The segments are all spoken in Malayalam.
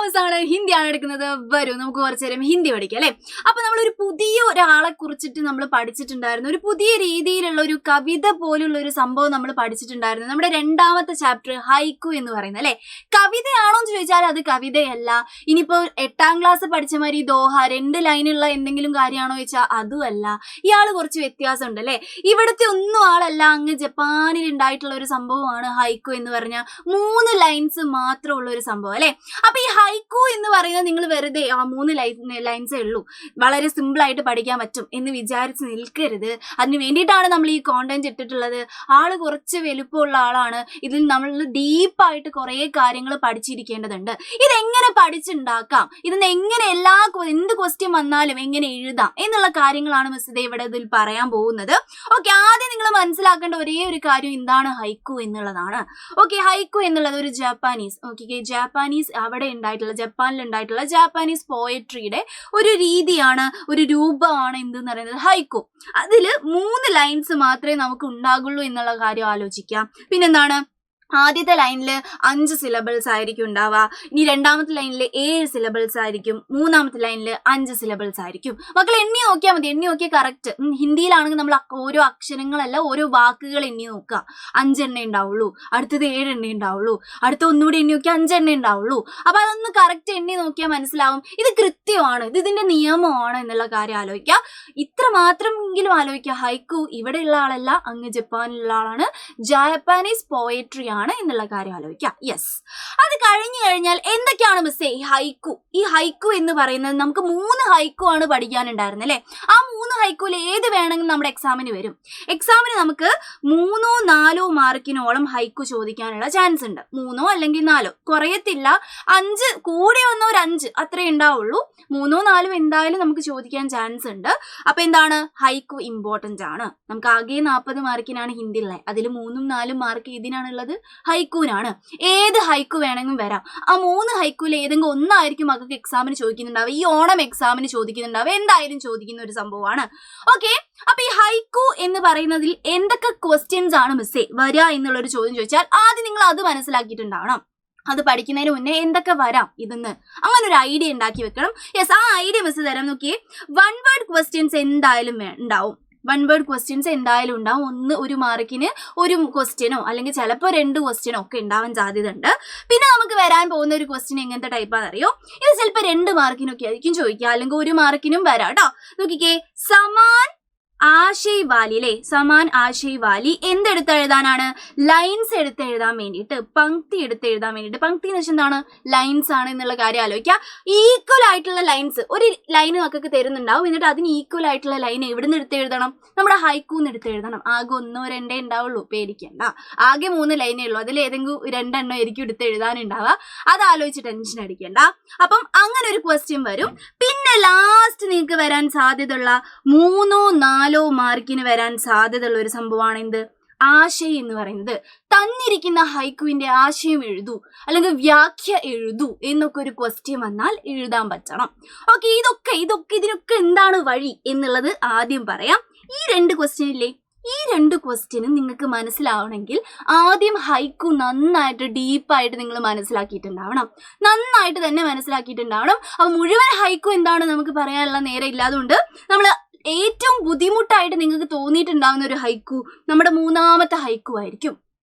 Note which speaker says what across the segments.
Speaker 1: മിസ്സാണ് ഹിന്ദിയാണ് എടുക്കുന്നത്. വരൂ നമുക്ക് കുറച്ചു നേരം ഹിന്ദി പഠിക്കാം അല്ലെ. അപ്പൊ നമ്മളൊരു പുതിയ ഒരാളെ കുറിച്ചിട്ട് നമ്മൾ പഠിച്ചിട്ടുണ്ടായിരുന്നു. ഒരു പുതിയ രീതിയിലുള്ള ഒരു കവിത പോലുള്ള ഒരു സംഭവം നമ്മൾ പഠിച്ചിട്ടുണ്ടായിരുന്നു. നമ്മുടെ രണ്ടാമത്തെ ചാപ്റ്റർ ഹൈക്കു എന്ന് പറയുന്നത് അല്ലെ. കവിതയാണോ എന്ന് ചോദിച്ചാൽ അത് കവിതയല്ല. ഇനിയിപ്പോ 8ാം ക്ലാസ് പഠിച്ച മാതിരി ദോഹ 2 ലൈനുള്ള എന്തെങ്കിലും കാര്യമാണോ ചോദിച്ചാൽ അതുമല്ല. ഇയാള് കുറച്ച് വ്യത്യാസം ഉണ്ട് അല്ലെ. ഇവിടുത്തെ ഒന്നും ആളല്ല, അങ്ങ് ജപ്പാനിൽ ഉണ്ടായിട്ടുള്ള ഒരു സംഭവമാണ് ഹൈക്കു എന്ന് പറഞ്ഞാൽ 3 ലൈൻസ് മാത്രമുള്ള ഒരു സംഭവം അല്ലെ. അപ്പൊ ഈ ഹൈക്കു എന്ന് പറയുന്നത് നിങ്ങൾ വെറുതെ 3 ലൈൻസേ ഉള്ളൂ, വളരെ സിമ്പിൾ ആയിട്ട് പഠിക്കാൻ പറ്റും എന്ന് വിചാരിച്ച് നിൽക്കരുത്. അതിന് വേണ്ടിയിട്ടാണ് നമ്മൾ ഈ കോണ്ടന്റ് ഇട്ടിട്ടുള്ളത്. ആള് കുറച്ച് വലുപ്പമുള്ള ആളാണ്. ഇതിൽ നമ്മൾ ഡീപ്പായിട്ട് കുറെ കാര്യങ്ങൾ പഠിച്ചിരിക്കേണ്ടതുണ്ട്. ഇതെങ്ങനെ പഠിച്ചുണ്ടാക്കാം, ഇതിന് എങ്ങനെ എന്ത് ക്വസ്റ്റ്യൻ വന്നാലും എങ്ങനെ എഴുതാം എന്നുള്ള കാര്യങ്ങളാണ് മിസ് ഇവിടെ ഇതിൽ പറയാൻ പോകുന്നത്. ഓക്കെ, ആദ്യം നിങ്ങൾ മനസ്സിലാക്കേണ്ട ഒരേ ഒരു കാര്യം എന്താണ് ഹൈക്കു എന്നുള്ളതാണ്. ഓക്കെ, ഹൈക്കു എന്നുള്ളത് ഒരു ജാപ്പാനീസ് ജാപ്പാനീസ് അവിടെ ഉണ്ടായിട്ടുള്ള ജപ്പാനിൽ ഉണ്ടായിട്ടുള്ള ജാപ്പാനീസ് പോയട്രിയുടെ ഒരു രീതിയാണ്, ഒരു രൂപമാണ് എന്തെന്ന് പറയുന്നത് ഹൈക്കു. അതിൽ 3 ലൈൻസ് മാത്രമേ നമുക്ക് ഉണ്ടാകുള്ളൂ എന്നുള്ള കാര്യം ആലോചിക്കാം. പിന്നെന്താണ്, ആദ്യത്തെ ലൈനിൽ 5 സിലബിൾസ് ആയിരിക്കും ഉണ്ടാവുക. ഇനി രണ്ടാമത്തെ ലൈനിൽ 7 സിലബിൾസ് ആയിരിക്കും. മൂന്നാമത്തെ ലൈനിൽ 5 സിലബിൾസ് ആയിരിക്കും. മക്കൾ എണ്ണി നോക്കിയാൽ മതി, എണ്ണി നോക്കിയാൽ കറക്റ്റ്. ഹിന്ദിയിലാണെങ്കിൽ നമ്മൾ ഓരോ അക്ഷരങ്ങളല്ല ഓരോ വാക്കുകൾ എണ്ണി നോക്കുക. 5 എണ്ണേ ഉണ്ടാവുള്ളൂ, അടുത്തത് 7 എണ്ണേ ഉണ്ടാവുള്ളൂ, അടുത്ത ഒന്നുകൂടി എണ്ണി നോക്കിയാൽ 5 എണ്ണേ ഉണ്ടാവുള്ളൂ. അപ്പൊ അതൊന്ന് കറക്റ്റ് എണ്ണി നോക്കിയാൽ മനസ്സിലാവും ഇത് കൃത്യമാണ്, ഇത് ഇതിന്റെ നിയമമാണ് എന്നുള്ള കാര്യം ആലോചിക്കുക. ഇത്ര മാത്രമെങ്കിലും ആലോചിക്കുക. ഹൈക്കു ഇവിടെയുള്ള ആളല്ല, അങ്ങ് ജപ്പാനിലുള്ള ആളാണ്. ജാപ്പാനീസ് പോയട്രി ആണ് എന്നുള്ള കാര്യം ആലോചിക്കാം. യെസ്, അത് കഴിഞ്ഞു കഴിഞ്ഞാൽ എന്തൊക്കെയാണ് മിസ്സേ ഈ ഹൈക്കു? ഈ ഹൈക്കു എന്ന് പറയുന്നത് നമുക്ക് 3 ഹൈക്കു ആണ് പഠിക്കാനുണ്ടായിരുന്നത് അല്ലെ. ആ 3 ഹൈക്കുവിൽ ഏത് വേണമെങ്കിലും നമ്മുടെ എക്സാമിന് വരും. എക്സാമിന് നമുക്ക് 3-4 മാർക്കിനോളം ഹൈക്കു ചോദിക്കാനുള്ള ചാൻസ് ഉണ്ട്. 3 അല്ലെങ്കിൽ 4 കുറയത്തില്ല. 5 കൂടി വന്ന ഒരു 5 അത്രേ ഉണ്ടാവുള്ളൂ. 3-4 എന്തായാലും നമുക്ക് ചോദിക്കാൻ ചാൻസ് ഉണ്ട്. അപ്പൊ എന്താണ്, ഹൈക്കു ഇമ്പോർട്ടന്റ് ആണ്. നമുക്ക് ആകെ 40 മാർക്കിനാണ് ഹിന്ദി ഉള്ളത്. അതിൽ 3-4 മാർക്ക് ഇതിനാണുള്ളത്, ഹൈക്കൂനാണ്. ഏത് ഹൈക്കു വേണമെങ്കിലും വരാം. ആ 3 ഹൈക്കൂയിൽ ഏതെങ്കിലും ഒന്നായിരിക്കും മക്കൾക്ക് എക്സാമിന് ചോദിക്കുന്നുണ്ടാവുക. ഈ ഓണം എക്സാമിന് ചോദിക്കുന്നുണ്ടാവുക, എന്തായാലും ചോദിക്കുന്ന ഒരു സംഭവമാണ്. ഓക്കെ, അപ്പൊ ഈ ഹൈക്കു എന്ന് പറയുന്നതിൽ എന്തൊക്കെ ക്വസ്റ്റ്യൻസ് ആണ് മിസ്സേ വരിക എന്നുള്ളൊരു ചോദ്യം ചോദിച്ചാൽ ആദ്യം നിങ്ങൾ അത് മനസ്സിലാക്കിയിട്ടുണ്ടാവണം. അത് പഠിക്കുന്നതിന് മുന്നേ എന്തൊക്കെ വരാം ഇതെന്ന് അങ്ങനെ ഒരു ഐഡിയ ഉണ്ടാക്കി വെക്കണം. യെസ്, ആ ഐഡിയ മിസ് തരാം. നോക്കിയേ, 1 വേർഡ് ക്വസ്റ്റ്യൻസ് എന്തായാലും ഉണ്ടാവും. 1 വേർഡ് ക്വസ്റ്റ്യൻസ് എന്തായാലും ഉണ്ടാവും. 1 മാർക്കിന് 1 ക്വസ്റ്റ്യനോ അല്ലെങ്കിൽ ചിലപ്പോൾ 2 ക്വസ്റ്റ്യനോ ഒക്കെ ഉണ്ടാവാൻ സാധ്യത ഉണ്ട്. പിന്നെ നമുക്ക് വരാൻ പോകുന്ന ഒരു ക്വസ്റ്റ്യൻ എങ്ങനത്തെ ടൈപ്പാണെന്ന് അറിയോ? ഇത് ചിലപ്പോൾ 2 മാർക്കിനൊക്കെ ആയിരിക്കും ചോദിക്കുക, അല്ലെങ്കിൽ 1 മാർക്കിനും വരാം കേട്ടോ. നോക്കിക്കേ, സമാൻ ആശയ് വാലി അല്ലെ. സമാൻ ആശയ് വാലി എന്തെടുത്ത് എഴുതാനാണ്? ലൈൻസ് എടുത്ത് എഴുതാൻ വേണ്ടിയിട്ട്, പങ്ക്തി എടുത്ത് എഴുതാൻ വേണ്ടിയിട്ട്. പങ്ക്തി എന്ന് വെച്ചാൽ എന്താണ്? ലൈൻസ് ആണ് എന്നുള്ള കാര്യം ആലോചിക്കുക. ഈക്വൽ ആയിട്ടുള്ള ലൈൻസ് ഒരു ലൈൻ മക്കൾക്ക് തരുന്നുണ്ടാവും. എന്നിട്ട് അതിന് ഈക്വൽ ആയിട്ടുള്ള ലൈൻ എവിടെ നിന്ന് എടുത്ത് എഴുതണം? നമ്മുടെ ഹൈക്കൂന്ന് എടുത്ത് എഴുതണം. ആകെ 1-2 ഉണ്ടാവുള്ളൂ, പേടിക്കണ്ട. ആകെ 3 ലൈനേ ഉള്ളൂ. അതിൽ ഏതെങ്കിലും 2 എണ്ണം ആയിരിക്കും എടുത്ത് എഴുതാനുണ്ടാവുക. അത് ആലോചിച്ച് ടെൻഷൻ അടിക്കണ്ട. അപ്പം അങ്ങനെ ഒരു ക്വസ്റ്റ്യൻ വരും. പിന്നെ ലാസ്റ്റ് നിങ്ങൾക്ക് വരാൻ സാധ്യതയുള്ള 3-4 മാർക്കിന് വരാൻ സാധ്യതയുള്ള ഒരു സംഭവമാണ് എന്ത്? ആശയം എന്ന് പറയുന്നത്. തന്നിരിക്കുന്ന ഹൈക്കുവിന്റെ ആശയം എഴുതൂ അല്ലെങ്കിൽ വ്യാഖ്യ എഴുതൂ എന്നൊക്കെ ഒരു ക്വസ്റ്റ്യൻ വന്നാൽ എഴുതാൻ പറ്റണം. ഓക്കെ, ഇതിനൊക്കെ എന്താണ് വഴി എന്നുള്ളത് ആദ്യം പറയാം. ഈ 2 ക്വസ്റ്റ്യൻ ഇല്ലേ, ഈ 2 ക്വസ്റ്റ്യനും നിങ്ങൾക്ക് മനസ്സിലാവണമെങ്കിൽ ആദ്യം ഹൈക്കു നന്നായിട്ട് ഡീപ്പായിട്ട് നിങ്ങൾ മനസ്സിലാക്കിയിട്ടുണ്ടാവണം. നന്നായിട്ട് തന്നെ മനസ്സിലാക്കിയിട്ടുണ്ടാവണം. അപ്പൊ മുഴുവൻ ഹൈക്കു എന്താണ് നമുക്ക് പറയാനുള്ള നേരെ ഇല്ലാതുകൊണ്ട് നമ്മൾ ഏറ്റവും ബുദ്ധിമുട്ടായിട്ട് നിങ്ങൾക്ക് തോന്നിയിട്ടുണ്ടാവുന്ന ഒരു ഹൈക്കു നമ്മുടെ 3ാമത്തെ ഹൈക്കു ആയിരിക്കും.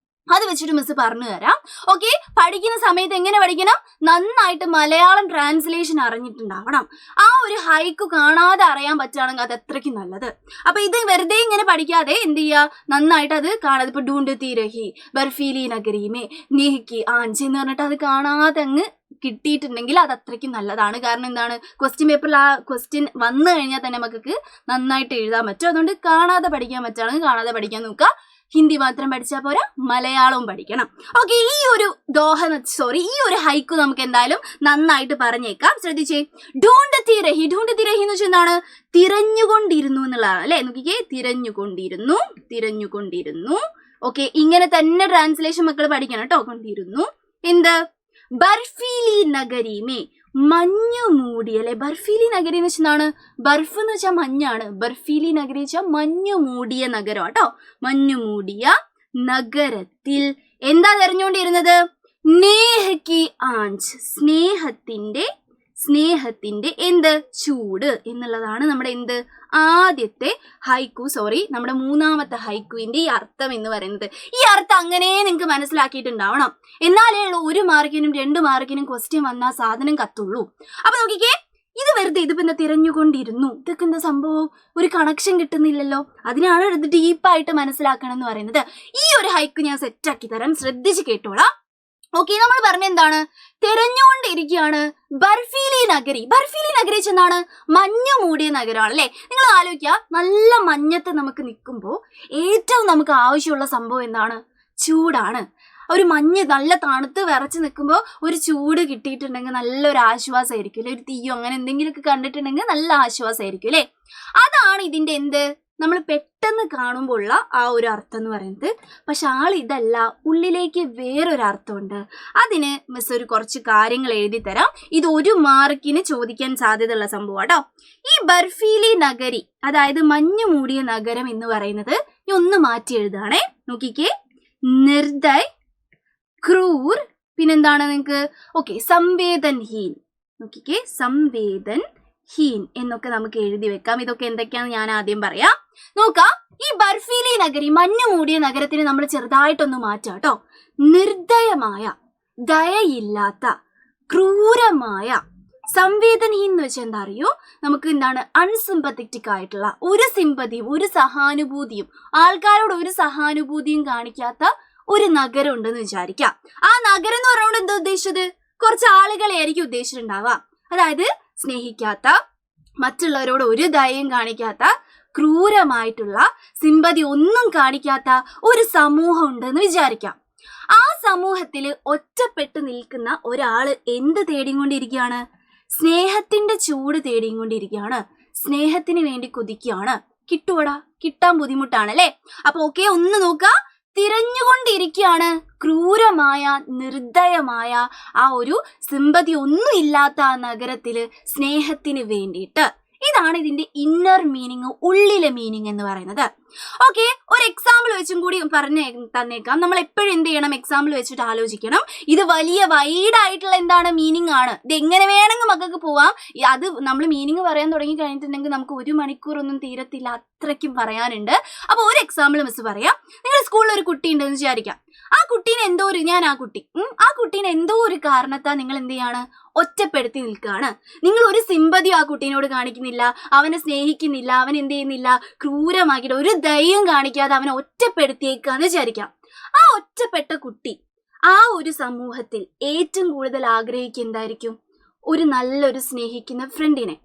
Speaker 1: അത് വെച്ചിട്ട് മിസ് പറഞ്ഞു തരാം. ഓക്കെ, പഠിക്കുന്ന സമയത്ത് എങ്ങനെ പഠിക്കണം? നന്നായിട്ട് മലയാളം ട്രാൻസ്ലേഷൻ അറിഞ്ഞിട്ടുണ്ടാവണം. ആ ഒരു ഹൈക്കു കാണാതെ അറിയാൻ പറ്റുകയാണെങ്കിൽ അത് അത്രയ്ക്ക് നല്ലത്. അപ്പൊ ഇത് വെറുതെ ഇങ്ങനെ പഠിക്കാതെ എന്ത് ചെയ്യുക, നന്നായിട്ട് അത് കാണാതെ. ഇപ്പൊ ഡൂണ്ട് തീരഹി ബർഫീലി നഗരീമേ നീഹ്ക്കി ആഞ്ചി എന്ന് പറഞ്ഞിട്ട് അത് കാണാതെ അങ്ങ് കിട്ടിയിട്ടുണ്ടെങ്കിൽ അത് അത്രയ്ക്കും നല്ലതാണ്. കാരണം എന്താണ്, ക്വസ്റ്റ്യൻ പേപ്പറിൽ ആ ക്വസ്റ്റ്യൻ വന്നു കഴിഞ്ഞാൽ തന്നെ നമുക്ക് നന്നായിട്ട് എഴുതാൻ പറ്റും. അതുകൊണ്ട് കാണാതെ പഠിക്കാൻ പറ്റുകയാണെങ്കിൽ കാണാതെ പഠിക്കാൻ നോക്കുക. ഹിന്ദി മാത്രം പഠിച്ചാൽ പോരാ, മലയാളവും പഠിക്കണം. ഓക്കെ, ഈ ഒരു ഹൈക്കു നമുക്ക് എന്തായാലും നന്നായിട്ട് പറഞ്ഞേക്കാം. ശ്രദ്ധിച്ചേ, ഡൂണ്ട് തിരഹി എന്ന് വെച്ചാൽ എന്താണ്? തിരഞ്ഞുകൊണ്ടിരുന്നു എന്നുള്ളതാണ് അല്ലെ. നോക്കിക്കേ, തിരഞ്ഞുകൊണ്ടിരുന്നു. ഓക്കെ, ഇങ്ങനെ തന്നെ ട്രാൻസ്ലേഷൻ മക്കൾ പഠിക്കണം കേട്ടോ. കൊണ്ടിരുന്നു എന്ത്? ബർഫീലി നഗരീമേ, മഞ്ഞു മൂടി അല്ലെ. ബർഫീലി നഗരി എന്ന് വെച്ചാൽ ബർഫ് എന്ന് വെച്ചാൽ മഞ്ഞാണ്. ബർഫീലി നഗരി വെച്ചാൽ മഞ്ഞു മൂടിയ നഗരം കേട്ടോ. മഞ്ഞു മൂടിയ നഗരത്തിൽ എന്താ തെരഞ്ഞുകൊണ്ടിരുന്നത്? നേഹ് കി ആഞ്ച്, സ്നേഹത്തിന്റെ എന്ത്, ചൂട് എന്നുള്ളതാണ് നമ്മുടെ എന്ത് ആദ്യത്തെ ഹൈക്കു, നമ്മുടെ മൂന്നാമത്തെ ഹൈക്കുവിന്റെ ഈ അർത്ഥം എന്ന് പറയുന്നത്. ഈ അർത്ഥം അങ്ങനെ നിങ്ങൾക്ക് മനസ്സിലാക്കിയിട്ടുണ്ടാവണം, എന്നാലേ ഉള്ളൂ 1 മാർക്കിനും 2 മാർക്കിനും ക്വസ്റ്റ്യൻ വന്നാൽ സാധനം കത്തുള്ളൂ. അപ്പൊ നോക്കിക്കേ, ഇത് വെറുതെ ഇതിപ്പോ എന്താ തിരഞ്ഞുകൊണ്ടിരുന്നു, ഇതൊക്കെ എന്താ സംഭവം, ഒരു കണക്ഷൻ കിട്ടുന്നില്ലല്ലോ. അതിനാണ് ഇത് ഡീപ്പായിട്ട് മനസ്സിലാക്കണം എന്ന് പറയുന്നത്. ഈ ഒരു ഹൈക്ക് ഞാൻ സെറ്റാക്കി തരാം, ശ്രദ്ധിച്ച് കേട്ടോളാം. ഓക്കെ, നമ്മൾ പറഞ്ഞ എന്താണ്, തിരഞ്ഞുകൊണ്ടിരിക്കുകയാണ് ബർഫീലി നഗരി. ബർഫീലി നഗരി എന്താണ്, മഞ്ഞു മൂടിയ നഗരമാണ് അല്ലെ. നിങ്ങൾ ആലോചിക്കുക, നല്ല മഞ്ഞത്ത് നമുക്ക് നിൽക്കുമ്പോൾ ഏറ്റവും നമുക്ക് ആവശ്യമുള്ള സംഭവം എന്താണ്, ചൂടാണ്. ഒരു മഞ്ഞ് നല്ല തണുത്ത് വിറച്ച് നിൽക്കുമ്പോൾ ഒരു ചൂട് കിട്ടിയിട്ടുണ്ടെങ്കിൽ നല്ലൊരു ആശ്വാസമായിരിക്കും അല്ലെ. ഒരു തീയോ അങ്ങനെ എന്തെങ്കിലുമൊക്കെ കണ്ടിട്ടുണ്ടെങ്കിൽ നല്ല ആശ്വാസമായിരിക്കും അല്ലെ. അതാണ് ഇതിന്റെ എന്ത്, നമ്മൾ പെട്ടെന്ന് കാണുമ്പോൾ ഉള്ള ആ ഒരു അർത്ഥം എന്ന് പറയുന്നത്. പക്ഷെ ഇതല്ല, ഉള്ളിലേക്ക് വേറൊരു അർത്ഥമുണ്ട്. അതിന് മിസ് ഒരു കുറച്ച് കാര്യങ്ങൾ എഴുതി തരാം. ഇത് 1 മാർക്കിന് ചോദിക്കാൻ സാധ്യതയുള്ള സംഭവം കേട്ടോ. ഈ ബർഫീലി നഗരി, അതായത് മഞ്ഞു മൂടിയ നഗരം എന്ന് പറയുന്നത് ഞാൻ ഒന്ന് മാറ്റി എഴുതാണേ. നോക്കിക്കേ, നിർദയ്, ക്രൂർ, പിന്നെന്താണ് നിങ്ങൾക്ക്, ഓക്കെ, സംവേദൻഹീൻ. നോക്കിക്കേ, സംവേദൻഹീൻ എന്നൊക്കെ നമുക്ക് എഴുതി വെക്കാം. ഇതൊക്കെ എന്തൊക്കെയാണെന്ന് ഞാൻ ആദ്യം പറയാം. നോക്കാം, ഈ ബർഫീലി നഗരി, മഞ്ഞു മൂടിയ നഗരത്തിന് നമ്മൾ ചെറുതായിട്ടൊന്ന് മാറ്റാം കേട്ടോ. നിർദയമായ, ദയയില്ലാത്ത, ക്രൂരമായ. സംവേദനഹീൻ എന്ന് വെച്ചാൽ എന്താ അറിയോ, നമുക്ക് എന്താണ്, അൺസിമ്പത്തറ്റിക് ആയിട്ടുള്ള, ഒരു സിമ്പതിയും ഒരു സഹാനുഭൂതിയും, ആൾക്കാരോട് ഒരു സഹാനുഭൂതിയും കാണിക്കാത്ത ഒരു നഗരം ഉണ്ടെന്ന് വിചാരിക്കാം. ആ നഗരം എന്ന് പറഞ്ഞുകൊണ്ട് എന്താ ഉദ്ദേശിച്ചത്, കുറച്ച് ആളുകളെ ആയിരിക്കും ഉദ്ദേശിച്ചിട്ടുണ്ടാവുക. അതായത് സ്നേഹിക്കാത്ത, മറ്റുള്ളവരോട് ഒരു ദയയും കാണിക്കാത്ത, ക്രൂരമായിട്ടുള്ള, സിമ്പതി ഒന്നും കാണിക്കാത്ത ഒരു സമൂഹം ഉണ്ടെന്ന് വിചാരിക്കാം. ആ സമൂഹത്തിൽ ഒറ്റപ്പെട്ട് നിൽക്കുന്ന ഒരാള് എന്ത് തേടിക്കൊണ്ടിരിക്കുകയാണ്, സ്നേഹത്തിന്റെ ചൂട് തേടിക്കൊണ്ടിരിക്കുകയാണ്, സ്നേഹത്തിന് വേണ്ടി കൊതിക്കുകയാണ്. കിട്ടുവടാ, കിട്ടാൻ ബുദ്ധിമുട്ടാണ് അല്ലെ. അപ്പൊ ഓക്കെ, ഒന്ന് നോക്കാം, തിരഞ്ഞുകൊണ്ടിരിക്കുകയാണ് ക്രൂരമായ, നിർദയമായ, ആ ഒരു സിമ്പതി ഒന്നും ഇല്ലാത്ത ആ നഗരത്തില് സ്നേഹത്തിന് വേണ്ടിയിട്ട്. ഇതാണ് ഇതിന്റെ ഇന്നർ മീനിങ്, ഉള്ളിലെ മീനിങ് എന്ന് പറയുന്നത്. ഓക്കെ, ഒരു എക്സാമ്പിൾ വെച്ചും കൂടി പറഞ്ഞു തന്നേക്കാം. നമ്മൾ എപ്പോഴും എന്ത് ചെയ്യണം, എക്സാമ്പിൾ വെച്ചിട്ട് ആലോചിക്കണം. ഇത് വലിയ വൈഡായിട്ടുള്ള എന്താണ് മീനിങ് ആണ്. ഇത് എങ്ങനെ വേണമെങ്കിൽ മക്കൾക്ക് പോവാം. അത് നമ്മൾ മീനിങ് പറയാൻ തുടങ്ങി കഴിഞ്ഞിട്ടുണ്ടെങ്കിൽ നമുക്ക് 1 മണിക്കൂറൊന്നും തീരത്തില്ല, അത്രയ്ക്കും പറയാനുണ്ട്. അപ്പൊ ഒരു എക്സാമ്പിൾ മിസ് പറയാം. നിങ്ങളുടെ സ്കൂളിൽ ഒരു കുട്ടി ഉണ്ടെന്ന് വിചാരിക്കാം. ആ കുട്ടീനെ ആ കുട്ടീനെ എന്തോ ഒരു കാരണത്താൽ നിങ്ങൾ എന്ത് ചെയ്യാണ്, ഒറ്റപ്പെടുത്തി നിൽക്കുകയാണ്. നിങ്ങൾ ഒരു സിമ്പതിയോ ആ കുട്ടീനോട് കാണിക്കുന്നില്ല, അവനെ സ്നേഹിക്കുന്നില്ല, അവൻ എന്ത് ചെയ്യുന്നില്ല, ക്രൂരമാക്കിയിട്ട് ഒരു ദയം കാണിക്കാതെ അവനെ ഒറ്റപ്പെടുത്തിയേക്കാന്ന് വിചാരിക്കാം. ആ ഒറ്റപ്പെട്ട കുട്ടി ആ ഒരു സമൂഹത്തിൽ ഏറ്റവും കൂടുതൽ ആഗ്രഹിക്കുന്നതായിരിക്കും ഒരു നല്ലൊരു സ്നേഹിക്കുന്ന ഫ്രണ്ടിനെ,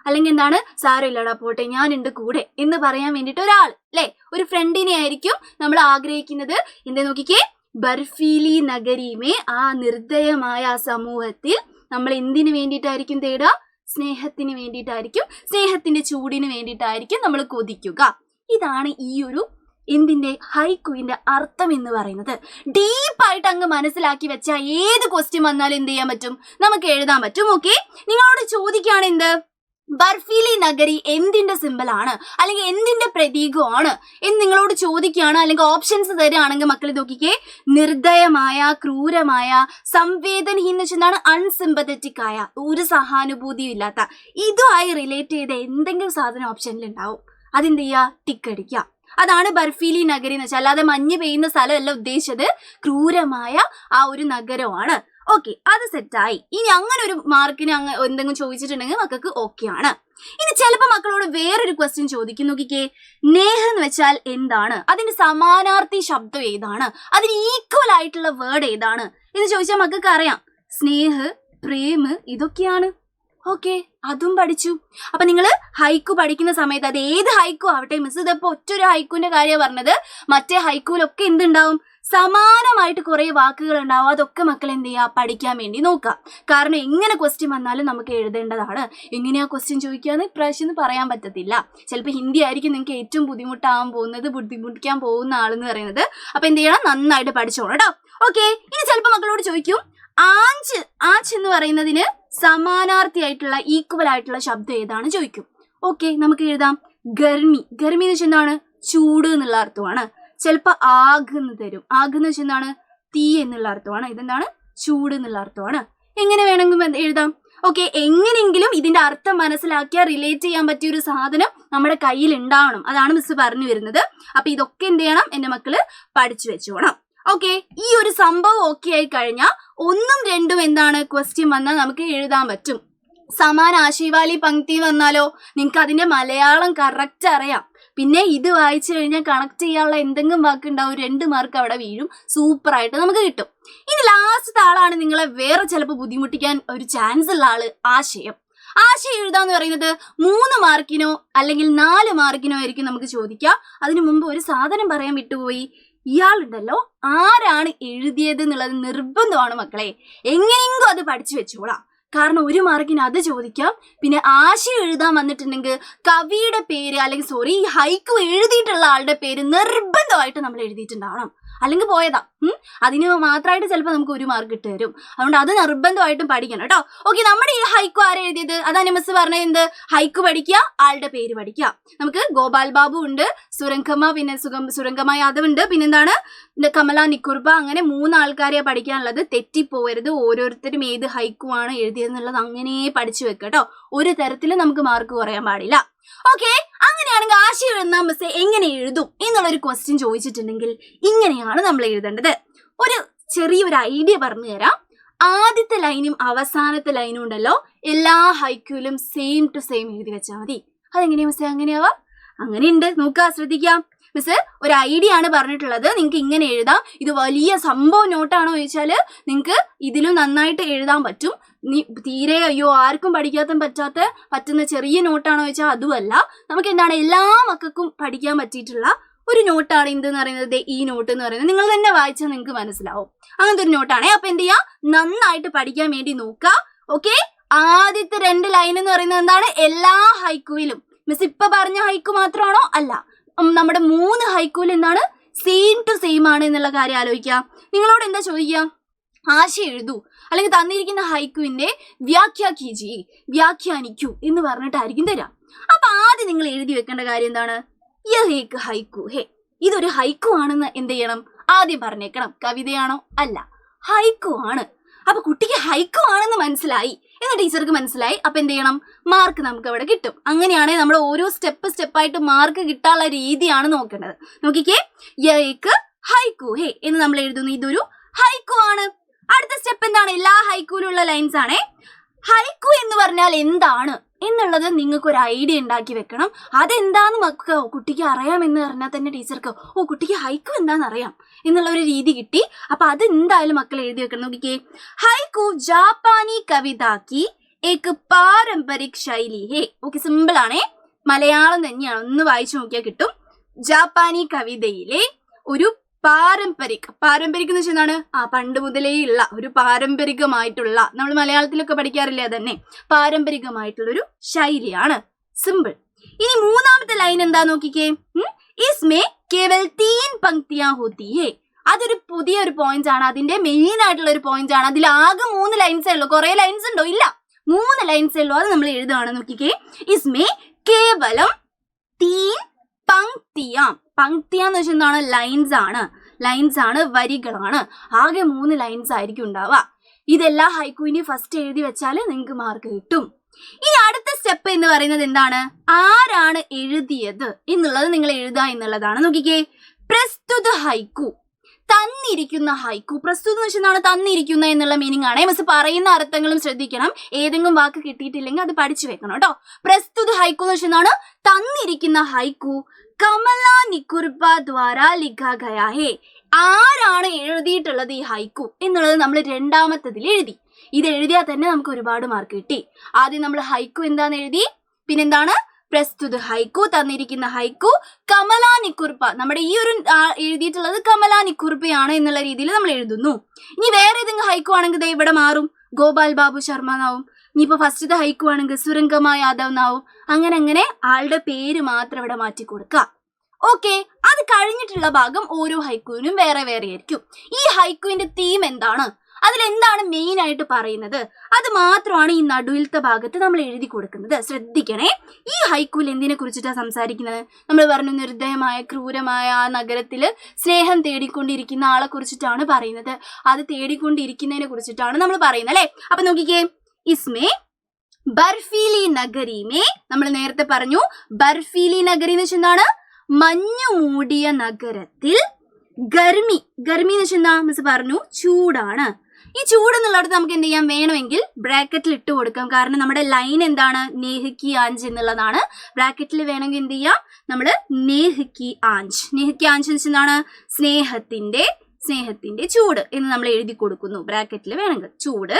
Speaker 1: അല്ലെങ്കിൽ എന്താണ്, സാരമില്ലടാ പോട്ടെ ഞാനുണ്ട് കൂടെ എന്ന് പറയാൻ വേണ്ടിയിട്ട് ഒരാൾ അല്ലെ, ഒരു ഫ്രണ്ടിനെ ആയിരിക്കും നമ്മൾ ആഗ്രഹിക്കുന്നത്. എന്താ നോക്കിക്കേ, ബർഫീലി നഗരിമേ, ആ നിർദ്ദയമായ ആ സമൂഹത്തിൽ നമ്മൾ എന്തിനു വേണ്ടിയിട്ടായിരിക്കും തേടുക, സ്നേഹത്തിന് വേണ്ടിയിട്ടായിരിക്കും, സ്നേഹത്തിന്റെ ചൂടിന് വേണ്ടിയിട്ടായിരിക്കും നമ്മൾ കൊതിക്കുക. ഇതാണ് ഈ ഒരു എന്തിന്റെ, ഹൈക്കുവിന്റെ അർത്ഥം എന്ന് പറയുന്നത്. ഡീപ്പായിട്ട് അങ്ങ് മനസ്സിലാക്കി വെച്ചാൽ ഏത് ക്വസ്റ്റ്യൻ വന്നാലും എന്ത് ചെയ്യാൻ പറ്റും, നമുക്ക് എഴുതാൻ പറ്റും. ഓക്കെ, നിങ്ങളോട് ചോദിക്കുകയാണ് എന്ത്, ബർഫീലി നഗരി എന്തിന്റെ സിമ്പൽ ആണ്, അല്ലെങ്കിൽ എന്തിന്റെ പ്രതീകമാണ് എന്ന് നിങ്ങളോട് ചോദിക്കുകയാണ്, അല്ലെങ്കിൽ ഓപ്ഷൻസ് തരികയാണെങ്കിൽ മക്കൾ നോക്കിക്കേ, നിർദയമായ, ക്രൂരമായ, സംവേദനഹീൻ എന്ന് വെച്ചാൽ അൺസിമ്പത്തറ്റിക് ആയ, ഒരു സഹാനുഭൂതിയും ഇല്ലാത്ത, ഇതുമായി റിലേറ്റ് ചെയ്ത എന്തെങ്കിലും സാധനം ഓപ്ഷനിൽ ഉണ്ടാവും. അതെന്ത് ചെയ്യുക, ടിക്ക് അടിക്കുക. അതാണ് ബർഫീലി നഗരി എന്ന് വെച്ചാൽ. അല്ലാതെ മഞ്ഞ് പെയ്യുന്ന സ്ഥലമല്ല ഉദ്ദേശിച്ചത്, ക്രൂരമായ ആ ഒരു നഗരമാണ്. ഓക്കെ, അത് സെറ്റായി. ഇനി അങ്ങനെ ഒരു മാർക്കിന് എന്തെങ്കിലും ചോദിച്ചിട്ടുണ്ടെങ്കിൽ മക്കൾക്ക് ഓക്കെ ആണ്. ഇനി ചിലപ്പോൾ മക്കളോട് വേറൊരു ക്വസ്റ്റ്യൻ ചോദിക്കും. നോക്കിക്കേ, നേഹ് എന്ന് വെച്ചാൽ എന്താണ്, അതിന്റെ സമാനാർത്ഥി ശബ്ദം ഏതാണ്, അതിന് ഈക്വൽ ആയിട്ടുള്ള വേർഡ് ഏതാണ് എന്ന് ചോദിച്ചാൽ മക്കൾക്ക് അറിയാം. സ്നേഹ്, പ്രേമ്, ഇതൊക്കെയാണ്. ഓക്കെ, അതും പഠിച്ചു. അപ്പൊ നിങ്ങൾ ഹൈക്കു പഠിക്കുന്ന സമയത്ത് അത് ഏത് ഹൈക്കു ആവട്ടെ, മിസ് ഇതിപ്പോ ഒറ്റൊരു ഹൈക്കുവിന്റെ കാര്യമാണ് പറഞ്ഞത്, മറ്റേ ഹൈക്കുവിലൊക്കെ എന്തുണ്ടാവും, സമാനമായിട്ട് കുറെ വാക്കുകൾ ഉണ്ടാവും. അതൊക്കെ മക്കൾ എന്ത് ചെയ്യുക, പഠിക്കാൻ വേണ്ടി നോക്കുക. കാരണം എങ്ങനെ ക്വസ്റ്റ്യൻ വന്നാലും നമുക്ക് എഴുതേണ്ടതാണ്. എങ്ങനെയാ ക്വസ്റ്റ്യൻ ചോദിക്കാന്ന് ഇപ്രാവശ്യം പറയാൻ പറ്റത്തില്ല. ചിലപ്പോൾ ഹിന്ദി ആയിരിക്കും നിങ്ങൾക്ക് ഏറ്റവും ബുദ്ധിമുട്ടിക്കാൻ പോകുന്ന ആളെന്ന് പറയുന്നത്. അപ്പൊ എന്ത് ചെയ്യണം, നന്നായിട്ട് പഠിച്ചോണം കേട്ടോ. ഓക്കെ, ഇനി ചിലപ്പോൾ മക്കളോട് ചോദിക്കും, ആഞ്ച് എന്ന് പറയുന്നതിന് സമാനാർത്ഥിയായിട്ടുള്ള, ഈക്വൽ ആയിട്ടുള്ള ശബ്ദം ഏതാണ് ചോദിക്കും. ഓക്കെ, നമുക്ക് എഴുതാം. ഗർമി എന്ന് വെച്ചാൽ എന്താണ്, ചൂട് എന്നുള്ള അർത്ഥമാണ്. ചിലപ്പോൾ ആഗ് എന്ന് തരും. ആഗ് എന്ന് വെച്ചാൽ എന്താണ്, തീ എന്നുള്ള അർത്ഥമാണ്. ഇതെന്താണ്, ചൂട് എന്നുള്ള അർത്ഥമാണ്. എങ്ങനെ വേണമെങ്കിലും എഴുതാം. ഓക്കെ, എങ്ങനെയെങ്കിലും ഇതിന്റെ അർത്ഥം മനസ്സിലാക്കിയാൽ റിലേറ്റ് ചെയ്യാൻ പറ്റിയ ഒരു സാധനം നമ്മുടെ കയ്യിൽ ഉണ്ടാവണം. അതാണ് മിസ് പറഞ്ഞു വരുന്നത്. അപ്പൊ ഇതൊക്കെ എന്ത് ചെയ്യണം, എന്റെ മക്കള് പഠിച്ചു വെച്ചോണം. ഓക്കെ, ഈ ഒരു സംഭവം ഓക്കെ ആയി കഴിഞ്ഞാൽ 1ഉം 2ഉം എന്താണ് ക്വസ്റ്റ്യൻ വന്നാൽ നമുക്ക് എഴുതാൻ പറ്റും. സമാന ആശയവാലി പങ്ക്തി വന്നാലോ നിങ്ങൾക്ക് അതിന്റെ മലയാളം കറക്റ്റ് അറിയാം. പിന്നെ ഇത് വായിച്ചു കഴിഞ്ഞാൽ കണക്ട് ചെയ്യാനുള്ള എന്തെങ്കിലും വാക്കുണ്ടാവും, 2 മാർക്ക് അവിടെ വീഴും. സൂപ്പറായിട്ട് നമുക്ക് കിട്ടും. ഇനി ലാസ്റ്റ് ആളാണ് നിങ്ങളെ വേറെ ചിലപ്പോൾ ബുദ്ധിമുട്ടിക്കാൻ ഒരു ചാൻസ് ഉള്ള ആള്, ആശയം. ആശയം എഴുതാന്ന് പറയുന്നത് 3 മാർക്കിനോ അല്ലെങ്കിൽ 4 മാർക്കിനോ ആയിരിക്കും നമുക്ക് ചോദിക്കുക. അതിനു മുമ്പ് ഒരു സാധനം പറയാൻ വിട്ടുപോയി. ഇയാളുണ്ടല്ലോ ആരാണ് എഴുതിയത് എന്നുള്ളത് നിർബന്ധമാണ് മക്കളെ. എങ്ങനെയെങ്കിലും അത് പഠിച്ചു വെച്ചോളാം. കാരണം 1 മാർക്കിന് അത് ചോദിക്കാം. പിന്നെ ആശയം എഴുതാൻ വന്നിട്ടുണ്ടെങ്കിൽ കവിയുടെ പേര് അല്ലെങ്കിൽ ഈ ഹൈക്കു എഴുതിയിട്ടുള്ള ആളുടെ പേര് നിർബന്ധമായിട്ട് നമ്മൾ എഴുതിയിട്ടുണ്ടാവണം. അല്ലെങ്കിൽ പോയതാ. അതിന് മാത്രമായിട്ട് ചിലപ്പോൾ നമുക്ക് 1 മാർക്ക് ഇട്ട് തരും. അതുകൊണ്ട് അത് നിർബന്ധമായിട്ടും പഠിക്കണം കേട്ടോ. ഓക്കെ, നമ്മുടെ ഈ ഹൈക്കു ആരെ എഴുതിയത്? അതാണ് മിസ് പറഞ്ഞത്. എന്ത് ഹൈക്കു പഠിക്കുക, ആളുടെ പേര് പഠിക്കുക. നമുക്ക് ഗോപാൽ ബാബു ഉണ്ട്, സുരംഗമ്മ, പിന്നെ സുരംഗമ്മ യാദവ് ഉണ്ട്, പിന്നെന്താണ് കമല നിക്കുർബ. അങ്ങനെ 3 ആൾക്കാരെയാണ് പഠിക്കാനുള്ളത്. തെറ്റിപ്പോവരുത്. ഓരോരുത്തരും ഏത് ഹൈക്കു ആണ് എഴുതിയതെന്നുള്ളത് അങ്ങനെ പഠിച്ചു വെക്കുക കേട്ടോ. ഒരു തരത്തിലും നമുക്ക് മാർക്ക് കുറയാൻ പാടില്ല. ഓക്കെ, അങ്ങനെയാണെങ്കിൽ ആശയം എഴുതാൻ മിസ് എങ്ങനെ എഴുതും എന്നുള്ളൊരു ക്വസ്റ്റ്യൻ ചോദിച്ചിട്ടുണ്ടെങ്കിൽ ഇങ്ങനെയാണ് നമ്മൾ എഴുതേണ്ടത്. ഒരു ചെറിയൊരു ഐഡിയ പറഞ്ഞു തരാം. ആദ്യത്തെ ലൈനും അവസാനത്തെ ലൈനും ഉണ്ടല്ലോ, എല്ലാ ഹൈക്യൂലും സെയിം ടു സെയിം എഴുതി വെച്ചാൽ മതി. അതെങ്ങനെയാ മിസ്സേ അങ്ങനെയാവാ? അങ്ങനെയുണ്ട്, നോക്കുക, ശ്രദ്ധിക്കാം. മിസ് ഒരു ഐഡിയ ആണ് പറഞ്ഞിട്ടുള്ളത്. നിങ്ങൾക്ക് ഇങ്ങനെ എഴുതാം. ഇത് വലിയ സംഭവം നോട്ടാണോ ചോദിച്ചാൽ നിങ്ങൾക്ക് ഇതിലും നന്നായിട്ട് എഴുതാൻ പറ്റും. തീരെ ആർക്കും പഠിക്കാത്ത പറ്റുന്ന ചെറിയ നോട്ടാണോ ചോദിച്ചാൽ അതുമല്ല. നമുക്ക് എന്താണ് എല്ലാ മക്കൾക്കും പഠിക്കാൻ പറ്റിയിട്ടുള്ള ഒരു നോട്ടാണ് എന്തെന്ന് പറയുന്നത്. ഈ നോട്ട് എന്ന് പറയുന്നത് നിങ്ങൾ തന്നെ വായിച്ചാൽ നിങ്ങൾക്ക് മനസ്സിലാവും. അങ്ങനത്തെ ഒരു നോട്ടാണേ. അപ്പൊ എന്ത് ചെയ്യാ, നന്നായിട്ട് പഠിക്കാൻ വേണ്ടി നോക്കുക. ഓക്കെ, ആദ്യത്തെ 2 ലൈൻ എന്ന് പറയുന്നത് എന്താണ്? എല്ലാ ഹൈക്കുവിലും. മിസ് ഇപ്പൊ പറഞ്ഞ ഹൈക്കു മാത്രമാണോ? അല്ല, നമ്മുടെ 3 ഹൈക്കൂൽ എന്താണ് സെയിം ടു സെയിം ആണ് എന്നുള്ള കാര്യം ആലോചിക്കുക. നിങ്ങളോട് എന്താ ചോദിക്കുക? ആശയം എഴുതൂ, അല്ലെങ്കിൽ തന്നിരിക്കുന്ന ഹൈക്കുവിന്റെ വ്യാഖ്യാനിക്കൂ എന്ന് പറഞ്ഞിട്ടായിരിക്കും തരാം. അപ്പൊ ആദ്യം നിങ്ങൾ എഴുതി വെക്കേണ്ട കാര്യം എന്താണ്? യഹേക്ക് ഹൈക്കു ഹേ. ഇതൊരു ഹൈക്കു ആണെന്ന് എന്ത് ചെയ്യണം? ആദ്യം പറഞ്ഞേക്കണം. കവിതയാണോ? അല്ല, ഹൈക്കു ആണ്. അപ്പൊ കുട്ടിക്ക് ഹൈക്കു ആണെന്ന് മനസ്സിലായി എന്ന് ടീച്ചർക്ക് മനസ്സിലായി. അപ്പൊ എന്ത് ചെയ്യണം? മാർക്ക് നമുക്ക് അവിടെ കിട്ടും. അങ്ങനെയാണെങ്കിൽ നമ്മൾ ഓരോ സ്റ്റെപ്പായിട്ട് മാർക്ക് കിട്ടാനുള്ള രീതിയാണ് നോക്കേണ്ടത്. നോക്കിക്കേ, യഹേക്ക് ഹൈക്കു ഹേ എന്ന് നമ്മൾ എഴുതുന്നു. ഇതൊരു ഹൈക്കു ആണ്. അടുത്ത സ്റ്റെപ്പ് എന്താണ്? എല്ലാ ഹൈക്കൂലുള്ള ലൈൻസ് ആണേ. ഹൈക്കു എന്ന് പറഞ്ഞാൽ എന്താണ് എന്നുള്ളത് നിങ്ങൾക്ക് ഒരു ഐഡിയ ഉണ്ടാക്കി വെക്കണം. അതെന്താന്ന് കുട്ടിക്ക് അറിയാമെന്ന് പറഞ്ഞാൽ തന്നെ ടീച്ചർക്ക് കുട്ടിക്ക് ഹൈക്കു എന്താന്ന് അറിയാം എന്നുള്ള ഒരു രീതി കിട്ടി. അപ്പൊ അത് എന്തായാലും മക്കൾ എഴുതി വെക്കണം. നോക്കിക്കേ, ഹൈക്കു ജാപ്പാനി കവിതാക്കി ഏക് പാരമ്പരിക് ശൈലി ഹേ. ഓക്കെ, സിമ്പിൾ ആണേ, മലയാളം തന്നെയാണ്. ഒന്ന് വായിച്ചു നോക്കിയാൽ കിട്ടും. ജാപ്പാനി കവിതയിലെ ഒരു പാരമ്പരിക് എന്ന് വെച്ചാൽ എന്താണ്? പണ്ട് മുതലേ ഉള്ള ഒരു പാരമ്പരികമായിട്ടുള്ള, നമ്മൾ മലയാളത്തിലൊക്കെ പഠിക്കാറില്ലേ, അതന്നെ പാരമ്പരികമായിട്ടുള്ളൊരു ശൈലിയാണ്. സിമ്പിൾ. ഇനി 3ാമത്തെ ലൈൻ എന്താ നോക്കിക്കേ, ഇസ്മേ കേവൽ 3 പങ്ക്തിയാ ഹോത്തി ഹേ. അതൊരു പുതിയൊരു പോയിന്റ് ആണ്. അതിന്റെ മെയിൻ ആയിട്ടുള്ള ഒരു പോയിന്റ് ആണ്. അതിൽ ആകെ 3 ലൈൻസേ ഉള്ളൂ. കുറെ ലൈൻസ് ഉണ്ടോ? ഇല്ല, 3 ലൈൻസേ ഉള്ളൂ. അത് നമ്മൾ എഴുതുകയാണ്. നോക്കിക്കേ, ഇസ്മേ കേവലം 3 പങ്ക്തിയാം. പങ്ക്തിയാന്ന് വെച്ചാൽ എന്താണ്? ലൈൻസ് ആണ്, വരികളാണ്. ആകെ 3 ലൈൻസ് ആയിരിക്കും ഉണ്ടാവുക. ഇതെല്ലാ ഹൈക്കുവിനെ ഫസ്റ്റ് എഴുതി വെച്ചാൽ നിങ്ങൾക്ക് മാർക്ക് കിട്ടും. ഇനി അടുത്ത സ്റ്റെപ്പ് എന്ന് പറയുന്നത് എന്താണ്? ആരാണ് എഴുതിയത് എന്നുള്ളത് നിങ്ങൾ എഴുതുക എന്നുള്ളതാണ്. നോക്കിക്കേ, പ്രസ്തുത ഹൈക്കു, തന്നിരിക്കുന്ന ഹൈക്കു. പ്രസ്തുതം എന്ന് വെച്ചാൽ തന്നിരിക്കുന്ന എന്നുള്ള മീനിങ് ആണ്. മിസ് പറയുന്ന അർത്ഥങ്ങളും ശ്രദ്ധിക്കണം. ഏതെങ്കിലും വാക്ക് കിട്ടിയിട്ടില്ലെങ്കിൽ അത് പഠിച്ചു വെക്കണം കേട്ടോ. പ്രസ്തുത ഹൈക്കു എന്ന് വെച്ചാൽ തന്നിരിക്കുന്ന ഹൈക്കു കമല നിക്കുർബ ദ്വാര ലിഖാ ഗയാ ഹേ. ആരാണ് എഴുതിയിട്ടുള്ളത് ഈ ഹൈക്കു എന്നുള്ളത് നമ്മൾ 2ാമത്തതിൽ എഴുതി. ഇത് എഴുതിയാൽ തന്നെ നമുക്ക് ഒരുപാട് മാർക്ക് കിട്ടി. ആദ്യം നമ്മൾ ഹൈക്കു എന്താന്ന് എഴുതി, പിന്നെന്താണ്? പ്രസ്തുത ഹൈക്കു, തന്നിരിക്കുന്ന ഹൈക്കു കമല നിക്കുർബ. നമ്മുടെ ഈ ഒരു എഴുതിയിട്ടുള്ളത് കമല നിക്കുർബയാണ് എന്നുള്ള രീതിയിൽ നമ്മൾ എഴുതുന്നു. ഇനി വേറെ ഏതെങ്കിലും ഹൈക്കു ആണെങ്കിൽ ഇവിടെ മാറും, ഗോപാൽ ബാബു ശർമ്മ എന്നാവും. ഇനിയിപ്പോ ഫസ്റ്റത്തെ ഹൈക്കു ആണെങ്കിൽ സുരംഗമ്മ യാദവ് എന്നാവും. അങ്ങനെ ആളുടെ പേര് മാത്രം ഇവിടെ മാറ്റി കൊടുക്കുക. ഓക്കെ, അത് കഴിഞ്ഞിട്ടുള്ള ഭാഗം ഓരോ ഹൈക്കുവിനും വേറെ വേറെ ആയിരിക്കും. ഈ ഹൈക്കുവിന്റെ തീം എന്താണ്? അതിലെന്താണ് മെയിൻ ആയിട്ട് പറയുന്നത് അത് മാത്രമാണ് ഈ നടുവിലത്തെ ഭാഗത്ത് നമ്മൾ എഴുതി കൊടുക്കുന്നത്. ശ്രദ്ധിക്കണേ, ഈ ഹൈക്കൂൽ എന്തിനെ കുറിച്ചിട്ടാണ് സംസാരിക്കുന്നത്? നമ്മൾ പറഞ്ഞു നിർദ്ദയമായ ക്രൂരമായ ആ നഗരത്തില് സ്നേഹം തേടിക്കൊണ്ടിരിക്കുന്ന ആളെ കുറിച്ചിട്ടാണ് പറയുന്നത്. അത് തേടിക്കൊണ്ടിരിക്കുന്നതിനെ കുറിച്ചിട്ടാണ് നമ്മൾ പറയുന്നത് അല്ലെ. അപ്പൊ നോക്കിക്കേ, ഇസ്മേ ബർഫീലി നഗരി മേ, നമ്മൾ നേരത്തെ പറഞ്ഞു ബർഫീലി നഗരി എന്ന് വെച്ചാൽ എന്താണ്? മഞ്ഞു മൂടിയ നഗരത്തിൽ. ഗർമി, ഗർമി എന്ന് വെച്ചാൽ എന്താ മിസ് പറഞ്ഞു? ചൂടാണ്. ഈ ചൂട് എന്നുള്ളടത്ത് നമുക്ക് എന്ത് ചെയ്യാം? വേണമെങ്കിൽ ബ്രാക്കറ്റിൽ ഇട്ട് കൊടുക്കാം. കാരണം നമ്മുടെ ലൈൻ എന്താണ്? നേഹ്കി ആഞ്ച് എന്നുള്ളതാണ്. ബ്രാക്കറ്റിൽ വേണമെങ്കിൽ എന്ത് ചെയ്യാം? നമ്മൾ നേഹ്കി ആഞ്ച്, നേഹ്കി ആഞ്ച് എന്ന് വെച്ചാൽ എന്താണ്? സ്നേഹത്തിന്റെ ചൂട് എന്ന് നമ്മൾ എഴുതി കൊടുക്കുന്നു. ബ്രാക്കറ്റിൽ വേണമെങ്കിൽ ചൂട്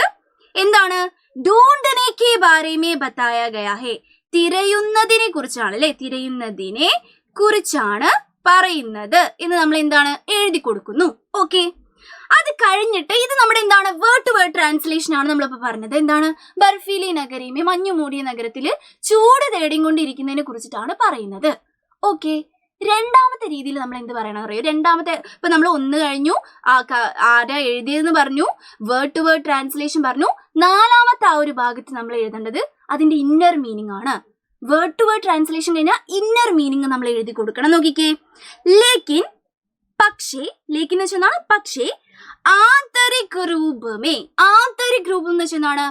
Speaker 1: എന്താണ്? ഢൂണ്ഡനെ കെ ബാരെ മേ ബതായ ഗയാ ഹേ, തിരയുന്നതിനെ കുറിച്ചാണ് അല്ലെ, തിരയുന്നതിനെ കുറിച്ചാണ് പറയുന്നത് എന്ന് നമ്മൾ എന്താണ് എഴുതി കൊടുക്കുന്നു. ഓക്കെ, അത് കഴിഞ്ഞിട്ട് ഇത് നമ്മുടെ എന്താണ് വേർഡ് ടു വേർഡ് ട്രാൻസ്ലേഷൻ ആണ് നമ്മളിപ്പോൾ പറഞ്ഞത്. എന്താണ്? ബർഫീലി നഗരിമേ, മഞ്ഞു മൂടിയ നഗരത്തില് ചൂട് തേടിക്കൊണ്ടിരിക്കുന്നതിനെ കുറിച്ചിട്ടാണ് പറയുന്നത്. ഓക്കെ, രണ്ടാമത്തെ രീതിയിൽ നമ്മൾ എന്ത് പറയണം അറിയോ? രണ്ടാമത്തെ, ഇപ്പൊ നമ്മൾ ഒന്ന് കഴിഞ്ഞു, ആരാ എഴുതിയതെന്ന് പറഞ്ഞു, വേർഡ് ടു വേർഡ് ട്രാൻസ്ലേഷൻ പറഞ്ഞു. നാലാമത്തെ ആ ഒരു ഭാഗത്ത് നമ്മൾ എഴുതേണ്ടത് അതിന്റെ ഇന്നർ മീനിങ് ആണ്. വേർഡ് ടു വേർഡ് ട്രാൻസ്ലേഷൻ കഴിഞ്ഞാൽ ഇന്നർ മീനിങ് നമ്മൾ എഴുതി കൊടുക്കണം. നോക്കിക്കേ, ലേക്കിൻ പക്ഷേ, ലേക്കിൻ എന്ന് വെച്ചാൽ പക്ഷേ ആന്തരിക് രൂപമേ, ആന്തരിക് രൂപം എന്ന് വെച്ചാൽ എന്താണ്?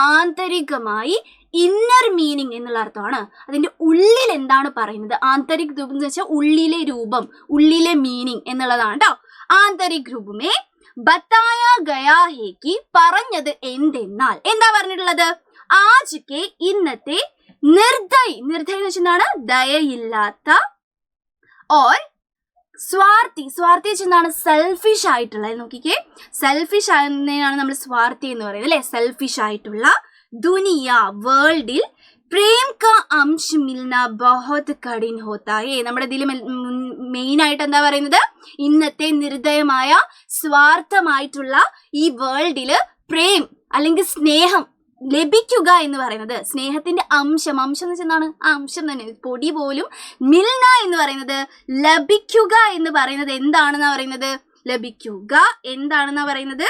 Speaker 1: ആന്തരികമായി, ഇന്നർ മീനിങ് എന്നുള്ള അർത്ഥമാണ്. അതിന്റെ ഉള്ളിൽ എന്താണ് പറയുന്നത്? ആന്തരിക് രൂപം എന്ന് വെച്ചാൽ ഉള്ളിലെ രൂപം, ഉള്ളിലെ മീനിങ് എന്നുള്ളതാണ് കേട്ടോ. ആന്തരിക് രൂപമേ ബതായ ഗയാ ഹേക്ക്, പറഞ്ഞത് എന്തെന്നാൽ, എന്താ പറഞ്ഞിട്ടുള്ളത്? ആജ് കെ, ഇന്നത്തെ, നിർദ്ദയ്, നിർദ്ദയ് എന്ന് വെച്ചാൽ എന്താണ്? ദയയില്ലാത്ത, ഓർ സ്വാർത്ഥി, സ്വാർത്ഥി വെച്ചാൽ എന്താണ്? സെൽഫിഷ് ആയിട്ടുള്ള. നോക്കിക്കേ, സെൽഫിഷ് ആകുന്നതിനാണ് നമ്മൾ സ്വാർത്ഥി എന്ന് പറയുന്നത് അല്ലെ. സെൽഫിഷ് ആയിട്ടുള്ള ദുനിയ, വേൾഡിൽ പ്രേം കാ അംശ് മിൽന ബഹുത് കഠിൻ ഹോത്താ ഹേ. നമ്മുടെ ഇതിൽ മെയിൻ ആയിട്ട് എന്താ പറയുന്നത്? ഇന്നത്തെ നിർദ്ദയമായ സ്വാർത്ഥമായിട്ടുള്ള ഈ വേൾഡില് പ്രേം അല്ലെങ്കിൽ സ്നേഹം ലഭിക്കുക എന്ന് പറയുന്നത്, സ്നേഹത്തിന്റെ അംശം, അംശം എന്ന് വെച്ചാൽ എന്താണ്? ആ അംശം തന്നെ, പൊടി പോലും. മിൽന എന്ന് പറയുന്നത്, ലഭിക്കുക എന്ന് പറയുന്നത് എന്താണെന്നാ പറയുന്നത്? ലഭിക്കുക എന്താണെന്നാ പറയുന്നത്?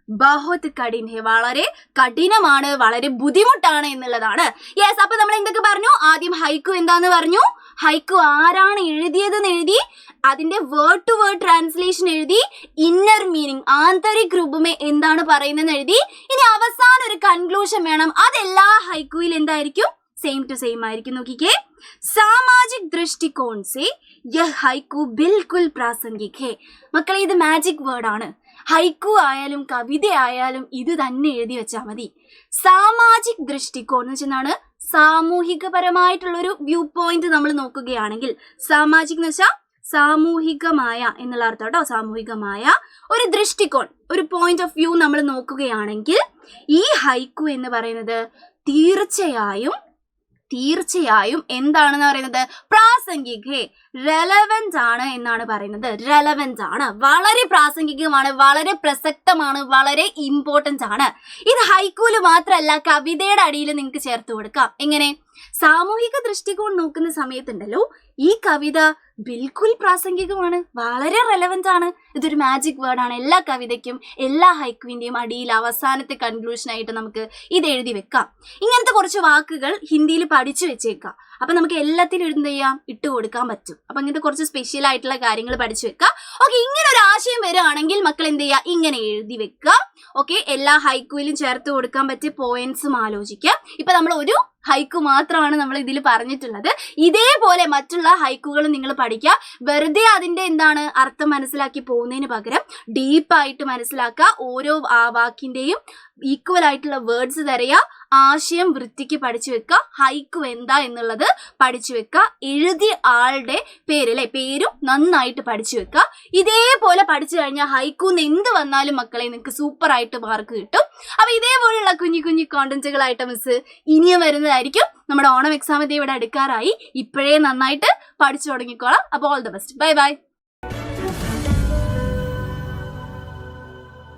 Speaker 1: ബഹുത് കഠിൻ ഹേ, വളരെ കഠിനമാണ്, വളരെ ബുദ്ധിമുട്ടാണ് എന്നുള്ളതാണ്. യെസ്, അപ്പൊ നമ്മൾ എന്തൊക്കെ പറഞ്ഞു? ആദ്യം ഹൈക്കു എന്താന്ന് പറഞ്ഞു, ഹൈക്കു ആരാണ് എഴുതിയതെന്ന് എഴുതി, അതിന്റെ വേർഡ് ടു വേർഡ് ട്രാൻസ്ലേഷൻ എഴുതി, ഇന്നർ മീനിങ് ആന്തരിക് രൂപമേ എന്താണ് പറയുന്നതെന്ന് എഴുതി. ഇനി അവസാനം ഒരു കൺക്ലൂഷൻ വേണം. അതെല്ലാ ഹൈക്കുയിൽ എന്തായിരിക്കും? സെയിം ടു സെയിം ആയിരിക്കും. നോക്കിക്കേ, സാമാജിക് ദൃഷ്ടികോൺ സെ യഹ് ഹൈക്കു ബിൽകുൽ പ്രാസംഗിക് ഹേ. മക്കളെ, ഇത് മാജിക് വേർഡ് ആണ്. ഹൈക്കു ആയാലും കവിത ആയാലും ഇത് തന്നെ എഴുതി വെച്ചാൽ മതി. സാമാജിക് ദൃഷ്ടികോൺ എന്ന് വെച്ചാൽ സാമൂഹികപരമായിട്ടുള്ളൊരു വ്യൂ പോയിന്റ് നമ്മൾ നോക്കുകയാണെങ്കിൽ, സാമാജിക് എന്ന് വെച്ചാൽ സാമൂഹികമായ എന്നുള്ള അർത്ഥം കേട്ടോ. സാമൂഹികമായ ഒരു ദൃഷ്ടികോൺ, ഒരു പോയിന്റ് ഓഫ് വ്യൂ നമ്മൾ നോക്കുകയാണെങ്കിൽ ഈ ഹൈക്കു എന്ന് പറയുന്നത് തീർച്ചയായും എന്താണെന്ന് പറയുന്നത്? പ്രാസംഗിക്, റെലവൻറ്റ് ആണ് എന്നാണ് പറയുന്നത്. റെലവൻറ്റ് ആണ്, വളരെ പ്രാസംഗികമാണ്, വളരെ പ്രസക്തമാണ്, വളരെ ഇമ്പോർട്ടൻ്റ് ആണ്. ഇത് ഹൈക്കൂല് മാത്രമല്ല, കവിതയുടെ അടിയിൽ നിങ്ങൾക്ക് ചേർത്ത് കൊടുക്കാം. എങ്ങനെ? സാമൂഹിക ദൃഷ്ടികോൺ നോക്കുന്ന സമയത്തുണ്ടല്ലോ, ഈ കവിത ബിൽക്കുൽ പ്രാസംഗികമാണ്, വളരെ റെലവൻറ്റ് ആണ്. ഇതൊരു മാജിക് വേർഡാണ്. എല്ലാ കവിതയ്ക്കും എല്ലാ ഹൈക്കുവിൻ്റെയും അടിയിൽ അവസാനത്തെ കൺക്ലൂഷനായിട്ട് നമുക്ക് ഇത് എഴുതി വെക്കാം. ഇങ്ങനത്തെ കുറച്ച് വാക്കുകൾ ഹിന്ദിയിൽ പഠിച്ചു വെച്ചേക്കാം. അപ്പം നമുക്ക് എല്ലാത്തിലും എന്ത് ചെയ്യാം? ഇട്ട് കൊടുക്കാൻ പറ്റും. അപ്പം ഇങ്ങനത്തെ കുറച്ച് സ്പെഷ്യൽ ആയിട്ടുള്ള കാര്യങ്ങൾ പഠിച്ചു വെക്കുക. ഓക്കെ, ഇങ്ങനെ ഒരു ആശയം വരികയാണെങ്കിൽ മക്കൾ എന്ത് ചെയ്യുക? ഇങ്ങനെ എഴുതി വെക്കുക. ഓക്കെ, എല്ലാ ഹൈക്കുവിലും ചേർത്ത് കൊടുക്കാൻ പറ്റിയ പോയിന്റ്സും ആലോചിക്കുക. ഇപ്പം നമ്മൾ ഒരു ഹൈക്കു മാത്രമാണ് നമ്മൾ ഇതിൽ പറഞ്ഞിട്ടുള്ളത്. ഇതേപോലെ മറ്റുള്ള ഹൈക്കുകളും നിങ്ങൾ പഠിക്കുക. വെറുതെ അതിൻ്റെ എന്താണ് അർത്ഥം മനസ്സിലാക്കി പോകുന്നതിന് പകരം ഡീപ്പായിട്ട് മനസ്സിലാക്കുക. ഓരോ വാക്കിൻ്റെയും ഈക്വൽ ആയിട്ടുള്ള വേർഡ്സ് തരയുക, ആശയം വൃത്തിക്ക് പഠിച്ചു വെക്കുക, ഹൈക്കു എന്താ എന്നുള്ളത് പഠിച്ചു വെക്കുക, എഴുതിയ ആളുടെ പേരും നന്നായിട്ട് പഠിച്ചു വെക്കുക. ഇതേപോലെ പഠിച്ചു കഴിഞ്ഞാൽ ഹൈക്കൂന്ന് എന്ത് വന്നാലും മക്കളെ നിങ്ങൾക്ക് സൂപ്പർ ആയിട്ട് മാർക്ക് കിട്ടും. അപ്പൊ ഇതേപോലെയുള്ള കുഞ്ഞു കുഞ്ഞു കോണ്ടന്റുകളായിട്ട് മിസ് ഇനിയും വരുന്നതായിരിക്കും. നമ്മുടെ ഓണം എക്സാം ഇവിടെ അടുക്കാറായി. ഇപ്പോഴേ നന്നായിട്ട് പഠിച്ചു തുടങ്ങിക്കോളാം. അപ്പോൾ all the best. Bye bye.